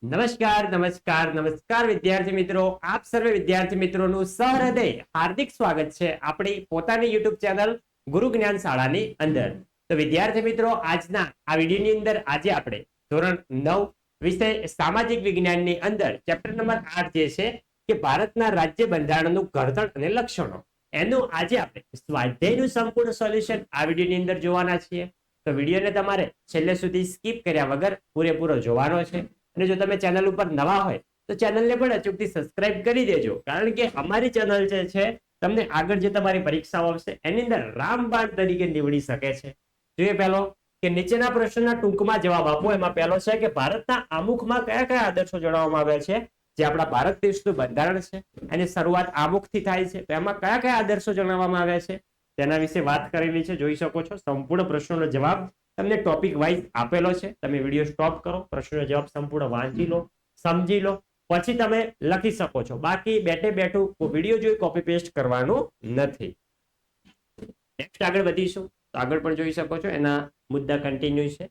નમસ્કાર નમસ્કાર નમસ્કાર વિદ્યાર્થી મિત્રો, આપ સર્વે વિદ્યાર્થી મિત્રોનું સહૃદય હાર્દિક સ્વાગત છે આપણી પોતાની યુટ્યુબ ચેનલ ગુરુ જ્ઞાન શાળાની અંદર. તો વિદ્યાર્થી મિત્રો, આજના આ વિડીયોની અંદર આજે આપણે ધોરણ 9 વિષય સામાજિક વિજ્ઞાનની અંદર ચેપ્ટર નંબર 8 જે છે કે ભારતના રાજ્ય બંધારણનું ઘડતર અને લક્ષણો, એનું આજે આપણે સ્વાધ્યાયનું સંપૂર્ણ સોલ્યુશન આ વિડીયોની અંદર જોવાના છીએ. તો વિડીયોને તમારે છેલ્લે સુધી સ્કીપ કર્યા વગર પૂરેપૂરો જોવાનો છે. અને જો તમે ચેનલ ઉપર નવા હોય તો ચેનલને પણ અચૂકથી સબસ્ક્રાઇબ કરી દેજો, કારણ કે અમારી ચેનલ જે છે તમને આગળ જે તમારી પરીક્ષાઓ આવશે એની અંદર રામબાણ તરીકે નીવડી શકે છે. જોઈએ પહેલો કે નીચેના પ્રશ્નના ટૂંકમાં જવાબ આપો. એમાં પહેલો છે કે ભારતના આમુખમાં કયા કયા આદર્શો જણાવવામાં આવ્યા છે? જે આપણા ભારત દેશનું બંધારણ છે એની શરૂઆત આમુખથી થાય છે, તો એમાં કયા કયા આદર્શો જણાવવામાં આવ્યા છે તેના વિશે વાત કરેલી છે. જોઈ શકો છો સંપૂર્ણ પ્રશ્નોનો જવાબ તમને ટોપિક વાઇઝ આપેલો છે. તમે વિડીયો સ્ટોપ કરો, પ્રશ્નનો જવાબ સંપૂર્ણ વાંચી લો, સમજી લો, પછી તમે લખી શકો છો. બાકી બેઠે બેઠું વિડીયો જોઈ કોપી પેસ્ટ કરવાનું નથી. નેક્સ્ટ આગળ વધીશું તો આગળ પણ જોઈ શકો છો એના મુદ્દા કન્ટિન્યુ છે.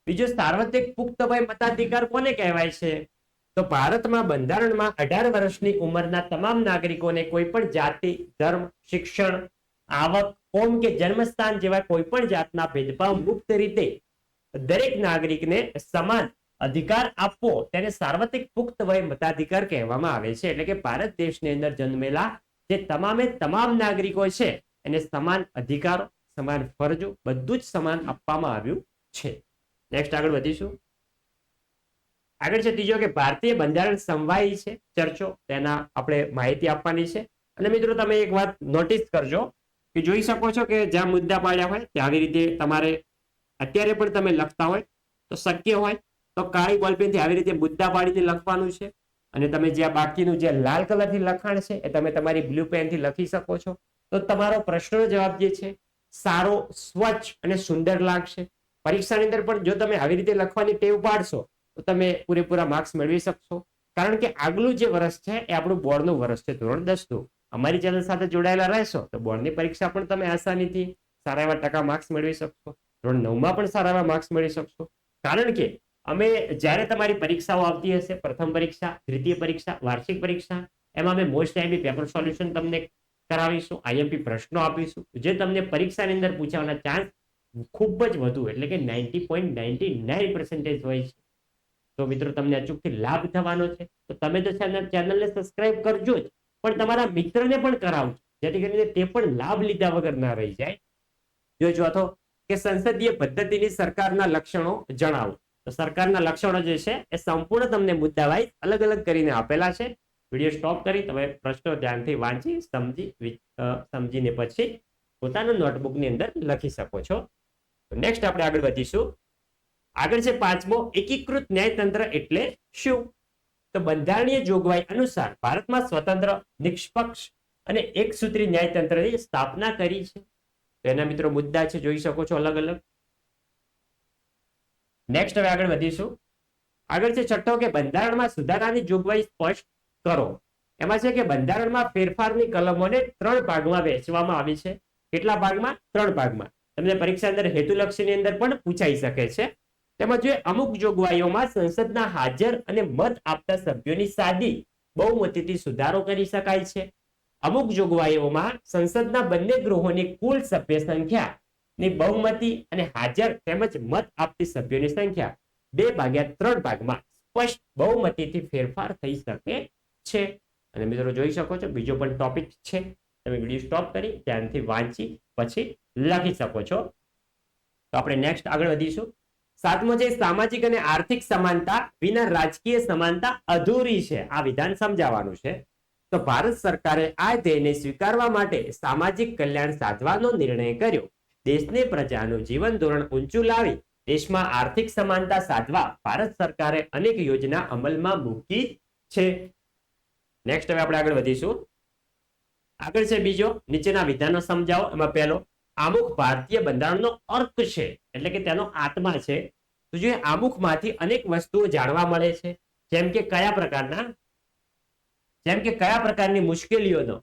બીજો, સાર્વત્રિક પુખ્ત વય મતાધિકાર કોને કહેવાય છે? તો ભારતમાં બંધારણમાં 18 વર્ષની ઉંમરના તમામ નાગરિકોને કોઈ પણ જાતિ, ધર્મ, શિક્ષણ, આવક, કોમ કે જન્મસ્થાન જેવા કોઈ પણ જાતના ભેદભાવ મુક્ત રીતે દરેક નાગરિકને સમાન અધિકાર આપવો તેને સાર્વત્રિક પુખ્ત વય મતાધિકાર કહેવામાં આવે છે. એટલે કે ભારત દેશની અંદર જન્મેલા જે તમામે તમામ નાગરિકો છે એને સમાન અધિકારો, સમાન ફરજો, બધું જ સમાન આપવામાં આવ્યું છે. નેક્સ્ટ આગળ વધીશું. આગળ છે ત્રીજો કે ભારતીય બંધારણ સમવાયી છે ચર્ચો, તેના આપણે માહિતી આપવાની છે. અને મિત્રો તમે એક વાત નોટિસ કરજો કે જોઈ શકો છો કે જ્યાં મુદ્દા પાડ્યા હોય ત્યાં આવી રીતે તમારે અત્યારે પણ તમે લખતા હોય તો શક્ય હોય તો કાળી બોલપેનથી આવી રીતે મુદ્દા પાડીને લખવાનું છે. અને તમે જ્યાં બાકીનું જે લાલ કલરથી લખાણ છે એ તમે તમારી બ્લુ પેનથી લખી શકો છો. તો તમારો પ્રશ્નનો જવાબ જે છે સારો, સ્વચ્છ અને સુંદર લાગશે. પરીક્ષાની અંદર પણ જો તમે આવી રીતે લખવાની ટેવ પાડશો તો તમે પૂરેપૂરા માર્ક્સ મેળવી શકશો. કારણ કે આગલું જે વર્ષ છે એ આપણું બોર્ડનું વર્ષ છે, ધોરણ 10નું. અમારી ચેનલ સાથે જોડાયેલા રહેશો તો બોર્ડની પરીક્ષા પણ તમે આસાનીથી સારા એવા ટકા માર્ક્સ મેળવી શકશો. ધોરણ 9માં પણ સારા એવા માર્ક્સ મેળવી શકશો. કારણ કે અમે જ્યારે તમારી પરીક્ષાઓ આવતી હશે, પ્રથમ પરીક્ષા, દ્વિતીય પરીક્ષા, વાર્ષિક પરીક્ષા, એમાં અમે મોસ્ટ આઈએમપી પેપર સોલ્યુશન તમને કરાવીશું, આઈએમપી પ્રશ્નો આપીશું જે તમને પરીક્ષાની અંદર પૂછવાના ચાન્સ ખૂબ જ વધુ એટલે કે 90.99% હોય છે. તો મિત્રો તમને અચૂકથી લાભ થવાનો છે. તો તમે તો ચેનલને સબસ્ક્રાઇબ કરજો જ, પણ તમારા મિત્રને પણ કરાવજો, જેથી કરીને તે પણ લાભ લીધા વગર ના રહી જાય. જો ચોથો કે સંસદીય પદ્ધતિની સરકારના લક્ષણો જણાવો. તો સરકારના લક્ષણો જે છે એ સંપૂર્ણ તમને મુદ્દાવાઇઝ અલગ અલગ કરીને આપેલા છે. વિડીયો સ્ટોપ કરી તમે પ્રશ્નો ધ્યાનથી વાંચી સમજીને પછી પોતાના નોટબુકની અંદર લખી શકો છો. નેક્સ્ટ આપણે આગળ વધીશું. આગળ છે પાંચમો, એકીકૃત ન્યાયતંત્ર એટલે શું? તો બંધારણીય જોગવાઈ અનુસાર ભારતમાં સ્વતંત્ર, નિષ્પક્ષ અને એકસૂત્રી ન્યાયતંત્રની સ્થાપના કરી છે. તો એના મિત્રો મુદ્દા છે, જોઈ શકો છો અલગ અલગ. નેક્સ્ટ હવે આગળ વધીશું. આગળ છે છઠ્ઠો કે બંધારણમાં સુધારાની જોગવાઈ સ્પષ્ટ કરો. એમાં છે કે બંધારણમાં ફેરફારની કલમોને 3 ભાગમાં વહેંચવામાં આવી છે. કેટલા ભાગમાં? 3 ભાગમાં. તમને પરીક્ષા અંદર હેતુલક્ષીની અંદર પણ પૂછાઈ શકે છે. તેમજ અમુક જોગવાઈઓમાં સંસદના હાજર અને મત આપતા સભ્યોની સાદી બહુમતીથી સુધારો કરી શકાય છે. અમુક જોગવાઈઓમાં સંસદના બંને ગૃહોની કુલ સભ્ય સંખ્યા ની બહુમતી અને હાજર તેમજ મત આપતી સભ્યોની સંખ્યા 2/3 ભાગમાં સ્પષ્ટ બહુમતીથી ફેરફાર થઈ શકે છે. અને મિત્રો જોઈ શકો છો બીજો પણ ટોપિક છે, તમે વિડીયો સ્ટોપ કરી ધ્યાનથી વાંચી પછી લખી શકો છો. તો આપણે નેક્સ્ટ આગળ વધીશું. સાતમો છે સામાજિક અને આર્થિક સમાનતા વિના રાજકીય સમાનતા અધૂરી છે. આ વિધાન સમજાવવાનું છે. તો ભારત સરકારે આ ધ્યેયને સ્વીકારવા માટે સામાજિક કલ્યાણ સાધવાનો નિર્ણય કર્યો. દેશની પ્રજાનું જીવન ધોરણ ઊંચું લાવી દેશમાં આર્થિક સમાનતા સાધવા ભારત સરકારે અનેક યોજના અમલમાં મૂકી છે. નેક્સ્ટ હવે આપણે આગળ વધીશું. આગળ છે બીજો, નીચેના વિધાનો સમજાવો. એમાં પહેલો, આમુખ ભારતીય બંધારણનો અર્ક છે, એટલે કે તેનો આત્મા છે. તો જે આમુખમાંથી અનેક વસ્તુઓ જાણવા મળે છે, જેમ કે કયા પ્રકારની મુશ્કેલીઓનો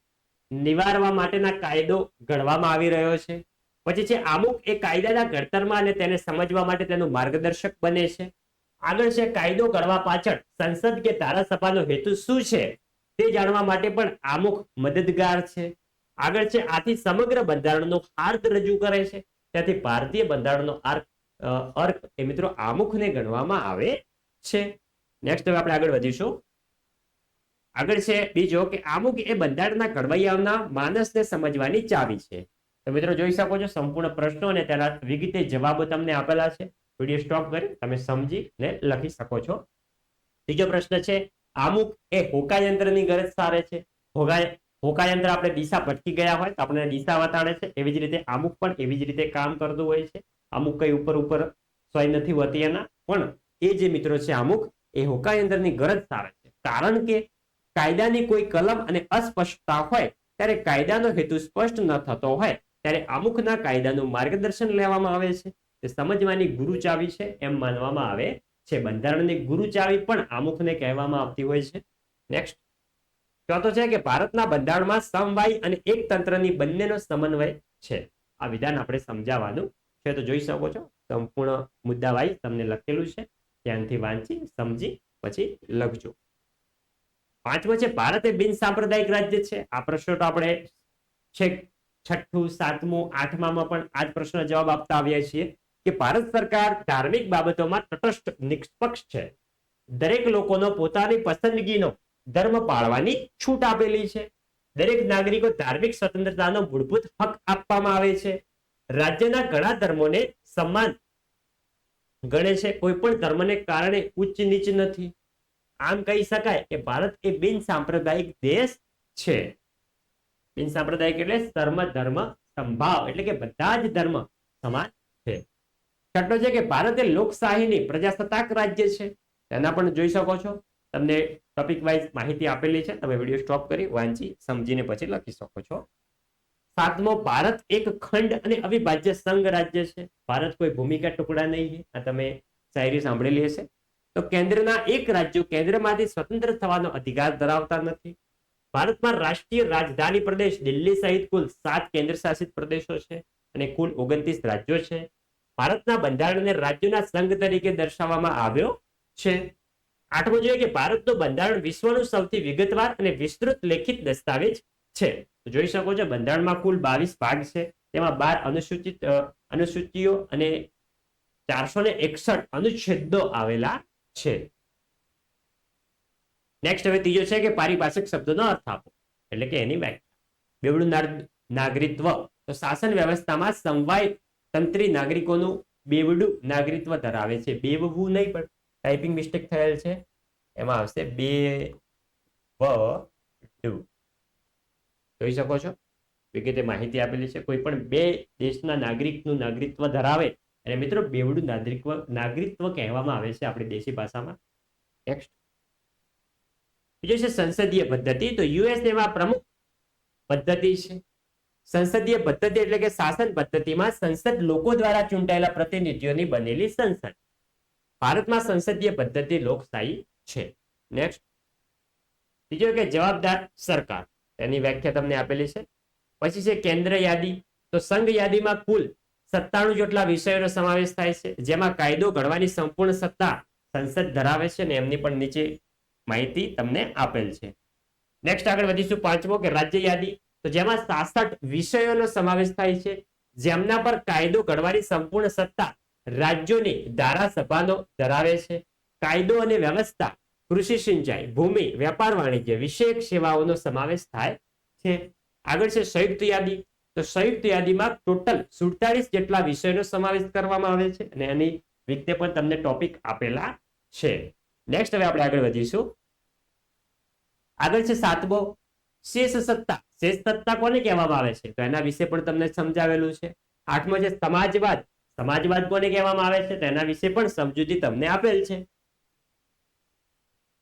નિવારવા માટેના કાયદો ઘડવામાં આવી રહ્યો છે. પછી છે આમુખ એ કાયદાના ઘડતરમાં અને તેને સમજવા માટે તેનું માર્ગદર્શક બને છે. આગળ છે કાયદો ઘડવા પાછળ સંસદ કે ધારાસભાનો હેતુ શું છે તે જાણવા માટે પણ આમુખ મદદગાર છે. આગળ છે આથી સમગ્ર બંધારણનો અર્થ રજૂ કરે છે. ત્યાંથી ભારતીય બંધારણનો અર્થ એ મિત્રો આમુખને ગણવામાં આવે છે. નેક્સ્ટ હવે આપણે આગળ વધીશું. આગળ છે બીજો કે આમુખ એ બંધારણના ઘડવૈયાઓના માનસને સમજવાની ચાવી છે. તો મિત્રો જોઈ શકો છો સંપૂર્ણ પ્રશ્નો અને તેના વિગતે જવાબો તમને આપેલા છે. વિડીયો સ્ટોપ કરી તમે સમજીને લખી શકો છો. ત્રીજો પ્રશ્ન છે આમુખ એ હોકાયંત્રની ગરજ સારે છે. હોકાયંત્ર આપણે દિશા ભટકી ગયા હોય તો આપણને દિશા બતાડે છે. એવી જ રીતે આમુખ પણ એવી જ રીતે કામ કરતું હોય છે. અમુક કઈ ઉપર ઉપર સોય નથી હોતી એના, પણ એ જે મિત્રો છે આમુખ એ હોકાયંત્રની ગરજ સારે છે. કારણ કે કાયદાની કોઈ કલમ અને અસ્પષ્ટતા હોય ત્યારે કાયદાનો હેતુ સ્પષ્ટ ન થતો હોય ત્યારે આમુખના કાયદાનું માર્ગદર્શન લેવામાં આવે છે. તે સમજવાની ગુરુ ચાવી છે એમ માનવામાં આવે છે. બંધારણની ગુરુ ચાવી પણ આમુખને કહેવામાં આવતી હોય છે. નેક્સ્ટ ચોથો છે કે ભારતના બંધારણમાં સમવાય અને એક તંત્રની બંનેનો સમન્વય છે. આ વિધાન આપણે સમજાવવાનું છે. તો જોઈ શકો છો સંપૂર્ણ મુદ્દા વાઇઝ તમને લખેલું છે. ધ્યાનથી વાંચી સમજી પછી લખજો. પાંચમો છે ભારત એ બિન સાંપ્રદાયિક રાજ્ય છે. આ પ્રશ્નો તો આપણે છેક છઠ્ઠું, સાતમું, આઠમામાં પણ આ જ પ્રશ્ન જવાબ આપતા આવ્યા છીએ કે ભારત સરકાર ધાર્મિક બાબતોમાં તટસ્થ નિષ્પક્ષ છે. દરેક લોકોનો પોતાની પસંદગીનો ધર્મ પાળવાની છૂટ આપેલી છે. દરેક નાગરિકો ધાર્મિક સ્વતંત્રતાનો મૂળભૂત હક આપવામાં આવે છે. રાજ્યના ઘણા ધર્મોને સમાન ગણે છે. કોઈ પણ ધર્મને કારણે ઉચ્ચ નીચ નથી. આમ કહી શકાય કે ભારત એ બિન સાંપ્રદાયિક દેશ છે. બિન સાંપ્રદાયિક એટલે સર્વ ધર્મ સંભાવ એટલે કે બધા જ ધર્મ સમાન છે. છઠ્ઠો છે કે ભારત એ લોકશાહીની પ્રજાસત્તાક રાજ્ય છે. તેના પણ જોઈ શકો છો તમને ટોપિક વાઇઝ માહિતી આપેલી છે. તમે વિડીયો સ્ટોપ કરી વાંચી સમજીને પછી લખી શકો છો. સાતમો ભારત એક ખંડ અને અવિભાજ્ય સંઘ રાજ્ય છે. ભારત કોઈ ભૂમિકા ટુકડા નહીં છે. આ તમે શાયરી સાંભળેલી હશે. તો કેન્દ્રના એક રાજ્યો કેન્દ્રમાંથી સ્વતંત્ર થવાનો અધિકાર ધરાવતા નથી. ભારતમાં રાષ્ટ્રીય રાજધાની પ્રદેશ દિલ્હી સહિત કુલ 7 કેન્દ્ર શાસિત પ્રદેશો છે અને કુલ 29 રાજ્યો છે. ભારતના બંધારણને રાજ્યોના સંઘ તરીકે દર્શાવવામાં આવ્યો છે. આઠમો જોઈએ કે ભારતનું બંધારણ વિશ્વનું સૌથી વિગતવાર અને વિસ્તૃત લેખિત દસ્તાવેજ છે. તો જોઈ શકો છો બંધારણમાં કુલ 22 ભાગ છે. તેમાં 12 અનુસૂચિઓ અને 461 અનુચ્છેદો આવેલા છે. નેક્સ્ટ હવે ત્રીજો છે કે પારિભાષિક શબ્દોનો અર્થ આપો એટલે કે એની વ્યાખ્યા. બેવડું નાગરિકત્વ તો શાસન વ્યવસ્થામાં સમવાય તંત્રી નાગરિકોનું બેવડું નાગરિકત્વ ધરાવે છે. બેવવું નહીં પણ ટાઈપિંગ મિસ્ટેક થયેલ છે એમાં આવશે બેવડું. જોઈ શકો છો વિગતે માહિતી આપેલી છે. કોઈ પણ બે દેશના નાગરિકનું નાગરિકત્વ ધરાવે અને મિત્રો બેવડું નાગરિકત્વ કહેવામાં આવે છે આપણી દેશી ભાષામાં. નેક્સ્ટ બીજો છે સંસદીય પદ્ધતિ. તો યુએસએમાં પ્રમુખ પદ્ધતિ છે. સંસદીય પદ્ધતિ એટલે કે શાસન પદ્ધતિમાં સંસદ લોકો દ્વારા ચૂંટાયેલા પ્રતિનિધિઓની બનેલી સંસદ. ભારતમાં સંસદીય પદ્ધતિ લોકશાહી છે. નેક્સ્ટ બીજો કે જવાબદાર સરકાર. એની વ્યાખ્યા તમને આપેલી છે. પછી છે કેન્દ્ર યાદી. તો સંઘ યાદીમાં કુલ 97 જેટલા વિષયોનો સમાવેશ થાય છે. જેમાં કાયદો ઘડવાની સંપૂર્ણ સત્તા સંસદ ધરાવે છે અને એમની પણ નીચે માહિતી તમને આપેલ છે. નેક્સ્ટ આગળ વધીશું. પાંચમો કે રાજ્ય યાદી. તો જેમાં 66 વિષયોનો સમાવેશ થાય છે. જેમના પર કાયદો ઘડવાની સંપૂર્ણ સત્તા રાજ્યોની ધારાસભાનો ધરાવે છે. કાયદો અને વ્યવસ્થા, કૃષિ, સિંચાઈ, ભૂમિ, વેપાર, વાણિજ્ય વિષયક સેવાઓનો સમાવેશ થાય છે. આગળ છે સંયુક્ત યાદી. તો સંયુક્ત યાદીમાં ટોટલ 47 જેટલા વિષયોનો સમાવેશ કરવામાં આવે છે અને એની વિગતે પણ તમને ટોપિક આપેલા છે. નેક્સ્ટ હવે આપણે આગળ વધીશું. આગળ છે સાતમો શેષ સત્તા. શેષ સત્તા કોને કહેવામાં આવે છે તો એના વિશે પણ તમને સમજાવેલું છે. આઠમો છે સમાજવાદ. સમાજવાદ કોને કહેવામાં આવે છે તો એના વિશે પણ સમજૂતી તમને આપેલ છે.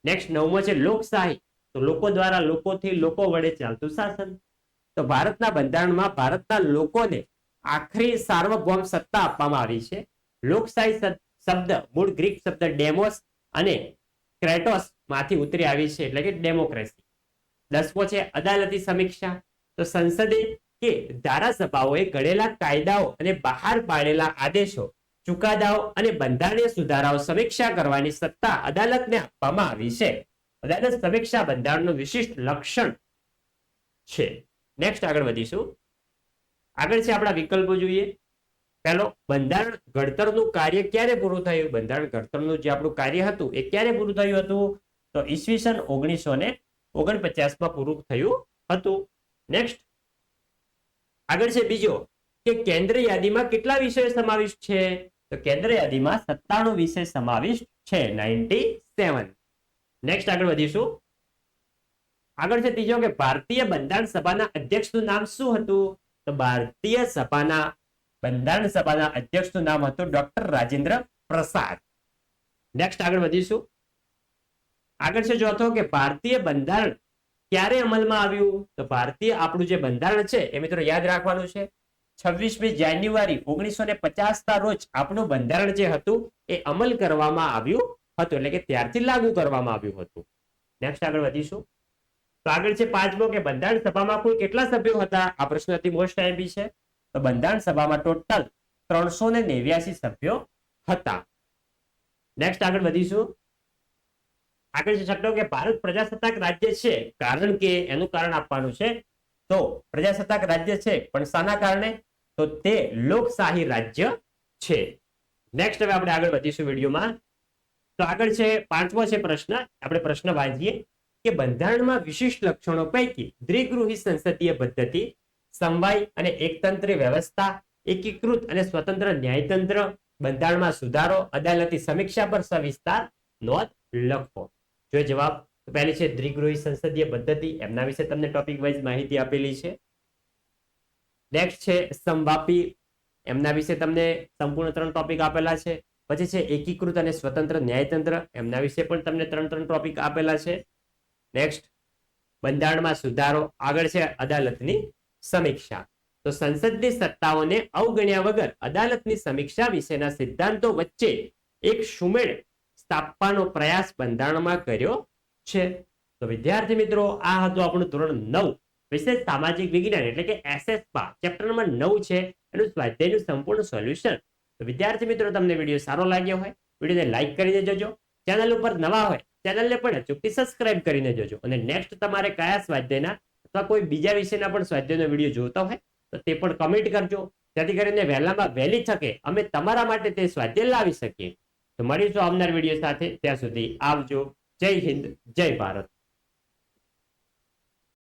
નેક્સ્ટ નવમો છે લોકશાહી. તો લોકો દ્વારા લોકોથી લોકો વડે ચાલતું શાસન. તો ભારતના બંધારણમાં ભારતના લોકોને આખરી સાર્વભૌમ સત્તા આપવામાં આવી છે. લોકશાહી શબ્દ મૂળ ગ્રીક શબ્દ ડેમોસ અને ક્રેટોસ માંથી ઉતરી આવી છે એટલે કે ડેમોક્રેસી. 10મો છે અદાલતી સમીક્ષા. તો સંસદે કે ધારાસભાઓએ ઘડેલા કાયદાઓ અને બહાર પાડેલા આદેશો ચુકાદાઓ અને બંધારણીય સુધારાઓ સમીક્ષા કરવાની સત્તા અદાલતને આપવામાં આવી છે. અદાલત સમીક્ષા બંધારણનું વિશિષ્ટ લક્ષણ છે. નેક્સ્ટ આગળ વધીશું. આગળ છે આપણા વિકલ્પો જોઈએ. પહેલો, બંધારણ ઘડતરનું કાર્ય ક્યારે પૂરું થયું? બંધારણ ઘડતરનું જે આપણું કાર્ય હતું એ ક્યારે પૂરું થયું હતું? તો ઈસવીસન 1949 પૂરું થયું હતું. નેક્સ્ટ આગળ છે બીજો કે કેન્દ્ર યાદીમાં કેટલા વિષયો સમાવિષ્ટ છે? તો કેન્દ્ર યાદીમાં 97 વિષય સમાવિષ્ટ છે. 97. નેક્સ્ટ આગળ વધીશું. આગળ છે ત્રીજો કે ભારતીય બંધારણ સભાના અધ્યક્ષનું નામ શું હતું? તો ભારતીય બંધારણ સભાના અધ્યક્ષનું નામ હતું ડોક્ટર રાજેન્દ્ર પ્રસાદ. નેક્સ્ટ આગળ વધીશું. આગળ છે ચોથો કે ભારતીય બંધારણ ક્યારે અમલમાં આવ્યું? તો ભારતીય આપણું જે બંધારણ છે એ મિત્રો યાદ રાખવાનું છે. 26મી જાન્યુઆરી 1950 ના રોજ આપણું બંધારણ જે હતું એ અમલ કરવામાં આવ્યું હતું, એટલે કે ત્યારથી લાગુ કરવામાં આવ્યું હતું. નેક્સ્ટ આગળ વધીશું. તો આગળ છે પાંચમો કે બંધારણ સભામાં કુલ કેટલા સભ્યો હતા? આ પ્રશ્ન અતિ મોસ્ટ આઈએમપી છે. તો બંધારણ સભામાં ટોટલ 389 સભ્યો હતા. નેક્સ્ટ આગળ વધીશું. આગળ છે છઠ્ઠો કે ભારત પ્રજાસત્તાક રાજ્ય છે કારણ કે એનું કારણ આપવાનું છે. તો પ્રજાસત્તાક રાજ્ય છે પણ શાના કારણે? તો તે લોકશાહી રાજ્ય છે. નેક્સ્ટ હવે આપણે આગળ વધીશું વિડીયોમાં. તો આગળ છે પાંચમો છે પ્રશ્ન. આપણે પ્રશ્ન વાંચીએ કે બંધારણમાં વિશિષ્ટ લક્ષણો પૈકી દ્વિગૃહી સંસદીય પદ્ધતિ, સમવાય અને એકતંત્રી વ્યવસ્થા, એકીકૃત અને સ્વતંત્ર ન્યાયતંત્ર, બંધારણમાં સુધારો, અદાલતી સમીક્ષા પર સવિસ્તાર નોંધ લખો. જો જવાબ પહેલી છે દ્વિગૃહી સંસદીય પદ્ધતિ, એમના વિશે તમને ટોપિક વાઇઝ માહિતી આપેલી છે. નેક્સ્ટ છે સમવાપી, એમના વિશે તમને સંપૂર્ણ 3 ટોપિક આપેલા છે. પછી છે એકીકૃત અને સ્વતંત્ર ન્યાયતંત્ર, એમના વિશે પણ તમને 3 ટોપિક આપેલા છે. નેક્સ્ટ બંધારણમાં સુધારો, આગળ છે અદાલતની સમીક્ષા. તો સંસદની સત્તાઓને અવગણ્યા વગર અદાલતની સમીક્ષા વિશેના સિદ્ધાંતો વચ્ચે એક સુમેળ સ્થાપવાનો પ્રયાસ બંધારણમાં કર્યો છે. તો વિદ્યાર્થી મિત્રો, આ હતું આપણું ધોરણ 9 વિશેષ સામાજિક વિજ્ઞાન એટલે કે એસએસમાં ચેપ્ટર નંબર 9 છે એનું સ્વાધ્યાયનું સંપૂર્ણ સોલ્યુશન. તો વિદ્યાર્થી મિત્રો, તમને વિડીયો સારો લાગ્યો હોય વિડીયોને લાઈક કરીને જજો. ચેનલ ઉપર નવા હોય ચેનલને પણ અચૂકથી સબસ્ક્રાઇબ કરીને જજો. અને નેક્સ્ટ તમારે કયા સ્વાધ્યાયના અથવા કોઈ બીજા વિષયના પણ સ્વાધ્યાયનો વિડીયો જોતા હોય તો તે પણ કમેન્ટ કરજો, જેથી કરીને વહેલામાં વહેલી તકે અમે તમારા માટે તે સ્વાધ્યાય લાવી શકીએ. તો મળીશું આવનાર વિડીયો સાથે. ત્યાં સુધી આવજો. જય હિન્દ, જય ભારત.